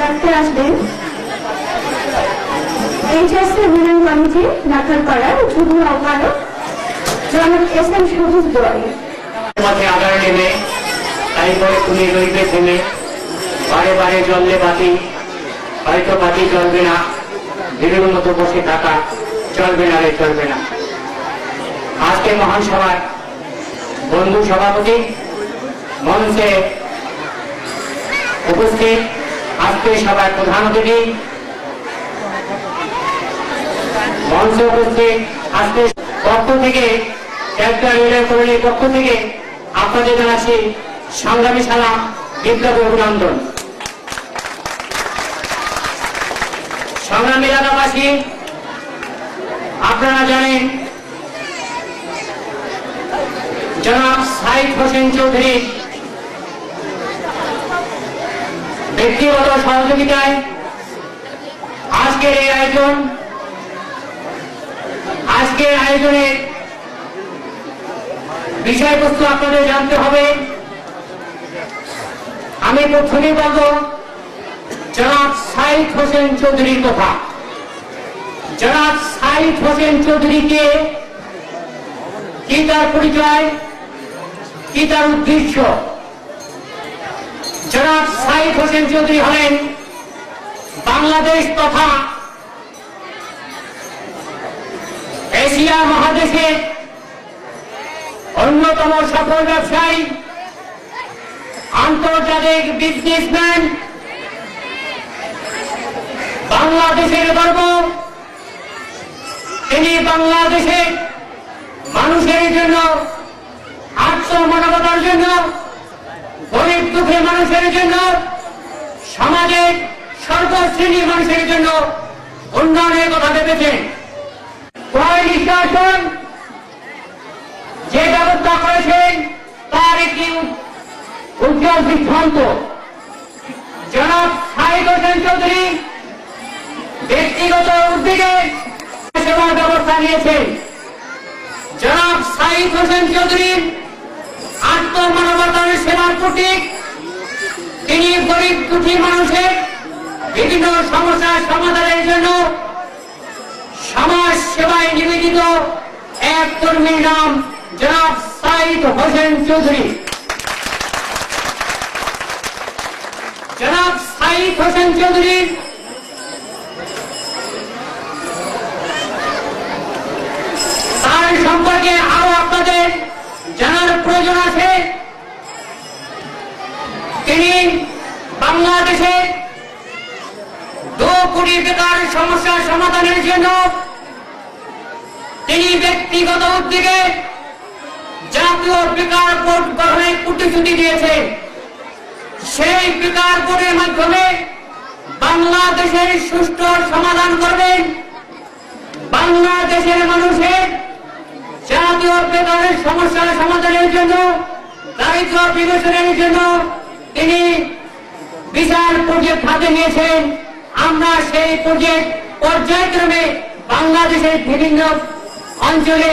রাখতে আসবেন HSC union committee ঢাকারপাড়ার যুগ্ম আহ্বায়ক জনাব এস এম সবুজ দোয়ারি। আগায় নেমে তারপরে তুমি রইবে থেমে, বারে বারে জ্বললে বাতি, হয়তো বাতি জ্বলবে না, ধীরের মতো বসে থাকা চলবে না রে, চলবে না। আজকে মহান সভার বন্ধু সভাপতি মঞ্চে উপস্থিত, আজকে সভার প্রধান অতিথি মঞ্চে উপস্থিত, আজকে পক্ষ থেকে একটা রিলে কমিটির পক্ষ থেকে আপনাদের জানাচ্ছি সংগ্রামী সালাম, বিপ্লবী অভিনন্দন। সংগ্রামী এলাকাবাসী, আপনারা জানেন জনাব সাইদ হোসেন চৌধুরী ব্যক্তিগত সহযোগিতায় আজকের এই আয়োজন, আজকের আয়োজনের বিষয়বস্তু আপনাদের জানতে হবে। আমি প্রথমেই বলব জনাব সাইদ হোসেন চৌধুরীর কথা। জনাব সাইদ হোসেন চৌধুরীকে, কি তার পরিচয়, কি তার উদ্দেশ্য। জনাব সাইদ হোসেন চৌধুরী হলেন বাংলাদেশ তথা এশিয়া মহাদেশের অন্যতম সফল ব্যবসায়ী, আন্তর্জাতিক বিজনেসম্যান, বাংলাদেশের গর্ব। তিনি বাংলাদেশের মানুষের জন্য, আত্মমানবতার জন্য, গরিব দুঃখী মানুষের জন্য, সমাজের সর্বশ্রেণীর মানুষের জন্য উন্নয়নের কথা ভেবেছেন। নিষ্কাশন যে ব্যবস্থা করেছেন তার একটি উজ্জ্বল দৃষ্টান্ত। জনাব সাইদ হোসেন চৌধুরী ব্যক্তিগত উদ্যোগে সেবার ব্যবস্থা নিয়েছেন। জনাব সাইদ হোসেন চৌধুরীর আত্মমানবতার সেবার প্রতীক। তিনি গরিব দুঃখী মানুষের বিভিন্ন সমস্যার সমাধানের জন্য সমাজ সেবায় নিবেদিত এক কর্মীর নাম জনাব সাইদ হোসেন চৌধুরী। জনাব সাইদ হোসেন চৌধুরী তার সম্পর্কে আরো আপনাদের জানার প্রয়োজন আছে। তিনি বাংলাদেশে 2 কোটি বেকার সমস্যার সমাধানের জন্য তিনি ব্যক্তিগত উদ্যোগে জাতীয় বেকার বোর্ড গঠনের প্রতিশ্রুতি দিয়েছেন। সেই বেকার বোর্ডের মাধ্যমে বাংলাদেশের সুষ্ঠু সমাধান করবেন। বাংলাদেশের মানুষের জাতীয় বেকারের সমস্যার সমাধানের জন্য, দারিদ্র বিমোচনের জন্য তিনি বিশাল প্রজেক্ট হাতে নিয়েছেন। আমরা সেই প্রজেক্ট পর্যায়ক্রমে বাংলাদেশের বিভিন্ন অঞ্চলে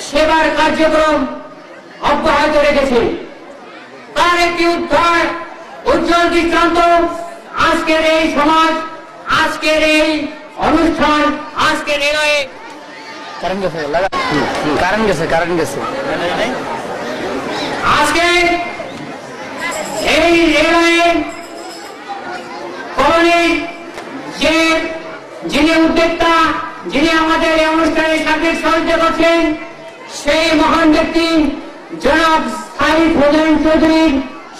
সেবার কার্যক্রম অব্যাহত রেখেছি। তার একটি উজ্জ্বল দৃষ্টান্ত আজকের এই সমাজ, আজকের এই অনুষ্ঠান, আজকের রেলওয়ে। আজকে এই রেলওয়ে কলোনির যিনি উদ্যোক্তা, যিনি আমাদের এই অনুষ্ঠানে সার্বিক সহযোগিতা করছেন, সেই মহান ব্যক্তি জনাব সাইদ হোসেন চৌধুরীর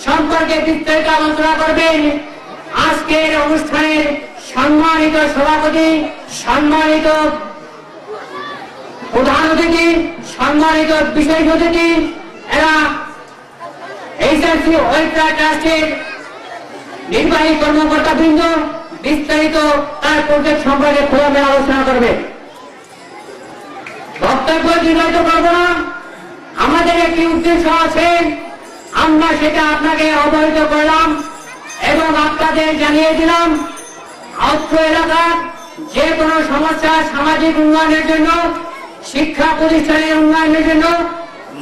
সম্পর্কে বিস্তারিত আলোচনা করবেন আজকের অনুষ্ঠানের সম্মানিত সভাপতি, সম্মানিত প্রধান অতিথি, সম্মানিত বিশেষ অতিথি। এরা এইচএসসি ওয়েলফেয়ার ট্রাস্টের নির্বাহী কর্মকর্তা বৃন্দ বিস্তারিত তার প্রজেক্ট সম্পর্কে খোলামেলা আলোচনা করবে। বক্তব্য দীর্ঘায়িত করব না, আমাদের একটি উদ্দেশ্য আছে, আমরা সেটা আপনাকে অবহিত করলাম এবং আপনাদের জানিয়ে দিলাম। অত্র এলাকার যে কোনো সমস্যা, সামাজিক উন্নয়নের জন্য, শিক্ষা প্রতিষ্ঠানের উন্নয়নের জন্য,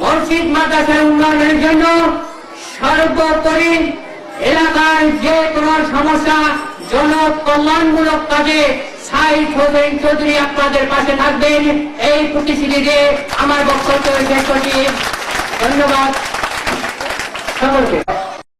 মসজিদ মাদ্রাসার উন্নয়নের জন্য, সর্বোপরি এলাকার যে কোনো সমস্যা জনকল্যাণমূলক কাজে সাইদ হোসেন চৌধুরী আপনাদের পাশে থাকবেন, এই প্রতিশ্রুতি দিয়ে আমার বক্তব্য শেষ করছি। ধন্যবাদ সকলকে।